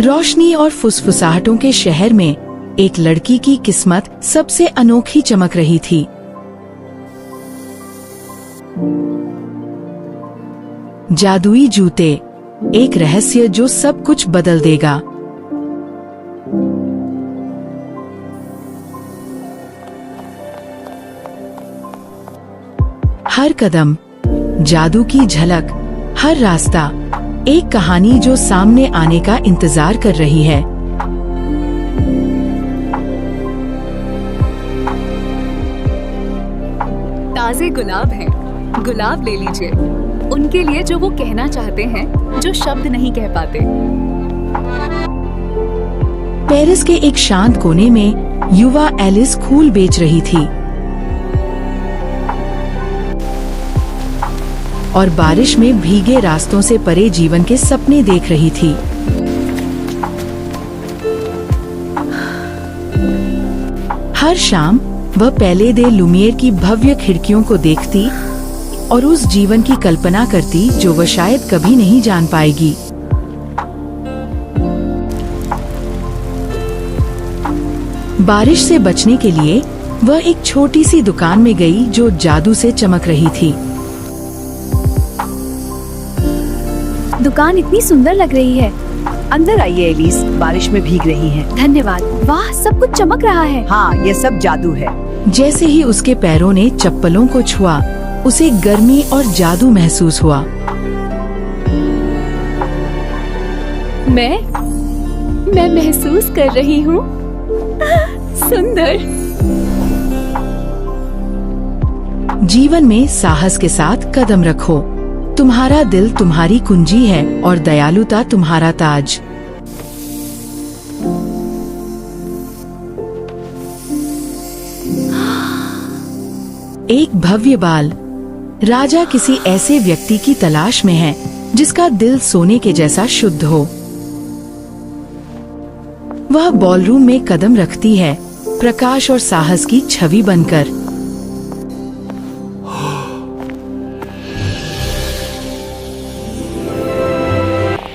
रोशनी और फुसफुसाहटों के शहर में एक लड़की की किस्मत सबसे अनोखी चमक रही थी। जादुई जूते, एक रहस्य जो सब कुछ बदल देगा। हर कदम जादू की झलक, हर रास्ता एक कहानी जो सामने आने का इंतजार कर रही है। ताजे गुलाब हैं, गुलाब ले लीजिए, उनके लिए जो वो कहना चाहते हैं, जो शब्द नहीं कह पाते। पेरिस के एक शांत कोने में युवा एलिस फूल बेच रही थी और बारिश में भीगे रास्तों से परे जीवन के सपने देख रही थी। हर शाम वह पैले दे लुमियर की भव्य खिड़कियों को देखती और उस जीवन की कल्पना करती जो वह शायद कभी नहीं जान पाएगी। बारिश से बचने के लिए वह एक छोटी सी दुकान में गई जो जादू से चमक रही थी। दुकान इतनी सुंदर लग रही है। अंदर आइए एलिस, बारिश में भीग रही हैं। धन्यवाद। वाह, सब कुछ चमक रहा है। हाँ, ये सब जादू है। जैसे ही उसके पैरों ने चप्पलों को छुआ, उसे गर्मी और जादू महसूस हुआ। मैं महसूस कर रही हूँ सुंदर। जीवन में साहस के साथ कदम रखो। तुम्हारा दिल तुम्हारी कुंजी है और दयालुता तुम्हारा ताज। एक भव्य बाल। राजा किसी ऐसे व्यक्ति की तलाश में है जिसका दिल सोने के जैसा शुद्ध हो। वह बॉलरूम में कदम रखती है, प्रकाश और साहस की छवि बनकर।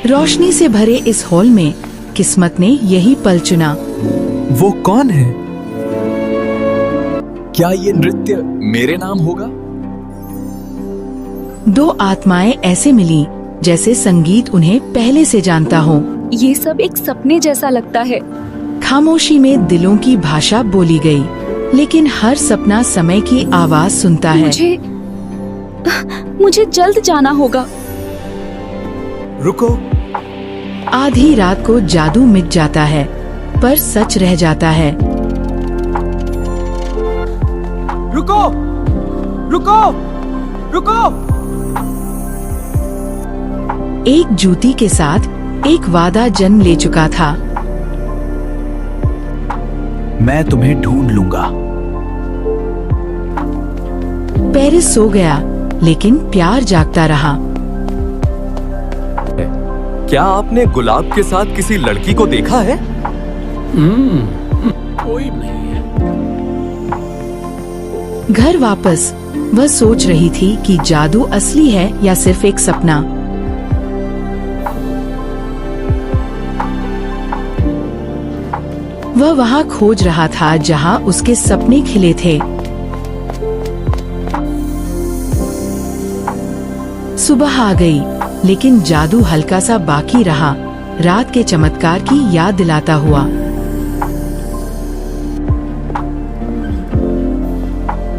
रोशनी से भरे इस हॉल में किस्मत ने यही पल चुना। वो कौन है? क्या ये नृत्य मेरे नाम होगा? दो आत्माएं ऐसे मिली जैसे संगीत उन्हें पहले से जानता हो। ये सब एक सपने जैसा लगता है। खामोशी में दिलों की भाषा बोली गई, लेकिन हर सपना समय की आवाज सुनता है। मुझे जल्द जाना होगा। रुको। आधी रात को जादू मिट जाता है, पर सच रह जाता है। रुको, रुको, रुको। एक जूती के साथ एक वादा जन्म ले चुका था। मैं तुम्हें ढूंढ लूंगा। पेरिस सो गया, लेकिन प्यार जागता रहा। क्या आपने गुलाब के साथ किसी लड़की को देखा है? कोई नहीं है। घर वापस वह सोच रही थी कि जादू असली है या सिर्फ एक सपना। वह वहाँ खोज रहा था जहाँ उसके सपने खिले थे। सुबह आ गई, लेकिन जादू हल्का सा बाकी रहा, रात के चमत्कार की याद दिलाता हुआ।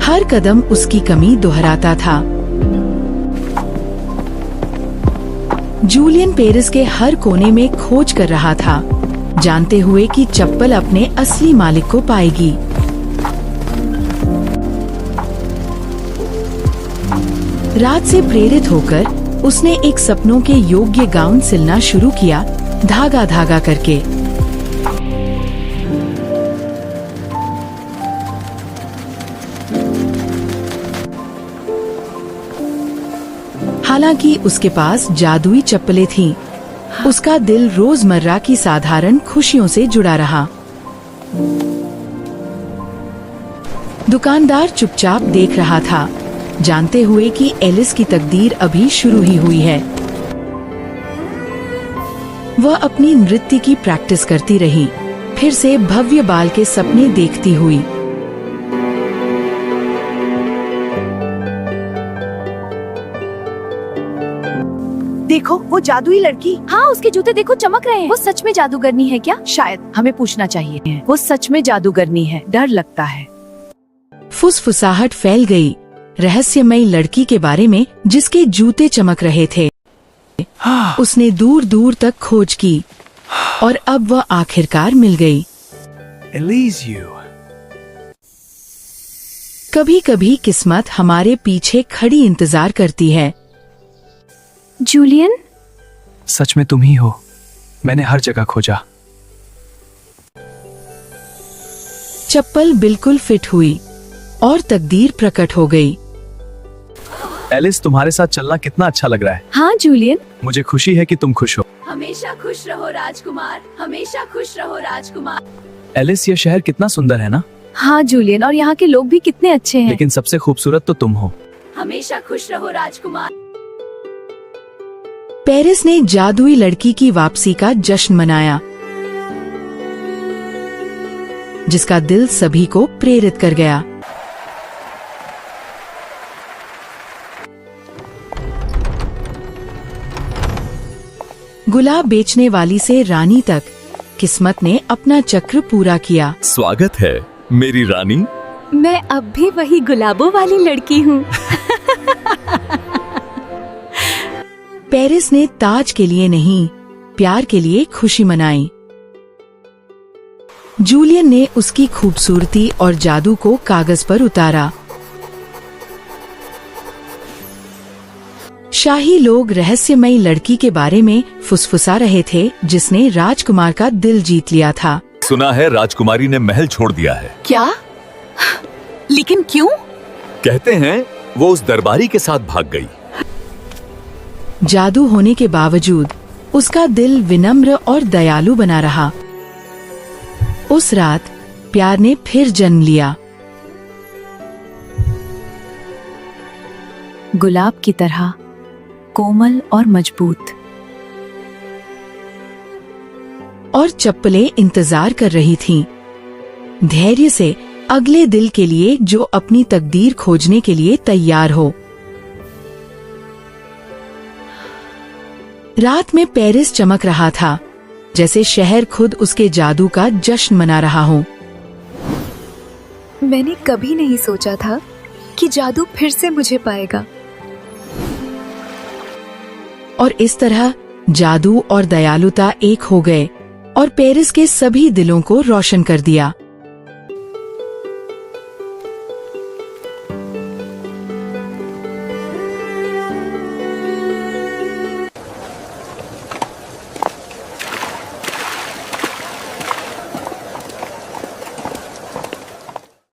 हर कदम उसकी कमी दोहराता था। जूलियन पेरिस के हर कोने में खोज कर रहा था, जानते हुए कि चप्पल अपने असली मालिक को पाएगी। रात से प्रेरित होकर उसने एक सपनों के योग्य गाउन सिलना शुरू किया, धागा धागा करके। हालांकि उसके पास जादुई चप्पलें थीं, उसका दिल रोजमर्रा की साधारण खुशियों से जुड़ा रहा। दुकानदार चुपचाप देख रहा था, जानते हुए कि एलिस की तकदीर अभी शुरू ही हुई है। वह अपनी नृत्य की प्रैक्टिस करती रही, फिर से भव्य बाल के सपने देखती हुई। देखो वो जादुई लड़की। हाँ, उसके जूते देखो चमक रहे हैं। वो सच में जादूगरनी है क्या? शायद हमें पूछना चाहिए। वो सच में जादूगरनी है, डर लगता है। फुसफुसाहट फैल गई रहस्यमयी लड़की के बारे में जिसके जूते चमक रहे थे। उसने दूर दूर तक खोज की और अब वह आखिरकार मिल गई। कभी कभी किस्मत हमारे पीछे खड़ी इंतजार करती है। जूलियन, सच में तुम ही हो। मैंने हर जगह खोजा। चप्पल बिल्कुल फिट हुई और तकदीर प्रकट हो गई। एलिस, तुम्हारे साथ चलना कितना अच्छा लग रहा है। हाँ जूलियन। मुझे खुशी है कि तुम खुश हो। हमेशा खुश रहो राजकुमार, हमेशा खुश रहो राजकुमार। एलिस, ये शहर कितना सुंदर है ना? हाँ जूलियन, और यहाँ के लोग भी कितने अच्छे हैं। लेकिन सबसे खूबसूरत तो तुम हो। हमेशा खुश रहो राजकुमार। पेरिस ने जादुई लड़की की वापसी का जश्न मनाया, जिसका दिल सभी को प्रेरित कर गया। गुलाब बेचने वाली से रानी तक किस्मत ने अपना चक्र पूरा किया। स्वागत है मेरी रानी। मैं अब भी वही गुलाबों वाली लड़की हूँ। पेरिस ने ताज के लिए नहीं, प्यार के लिए खुशी मनाई। जूलियन ने उसकी खूबसूरती और जादू को कागज पर उतारा। शाही लोग रहस्यमयी लड़की के बारे में फुसफुसा रहे थे जिसने राजकुमार का दिल जीत लिया था। सुना है राजकुमारी ने महल छोड़ दिया है। क्या? लेकिन क्यों? कहते हैं वो उस दरबारी के साथ भाग गई। जादू होने के बावजूद उसका दिल विनम्र और दयालु बना रहा। उस रात प्यार ने फिर जन्म लिया। गुलाब की तरह कोमल और मजबूत। और चप्पलें इंतजार कर रही थीं, धैर्य से अगले दिल के लिए जो अपनी तकदीर खोजने के लिए तैयार हो। रात में पेरिस चमक रहा था, जैसे शहर खुद उसके जादू का जश्न मना रहा हो। मैंने कभी नहीं सोचा था कि जादू फिर से मुझे पाएगा। और इस तरह जादू और दयालुता एक हो गए और पेरिस के सभी दिलों को रोशन कर दिया।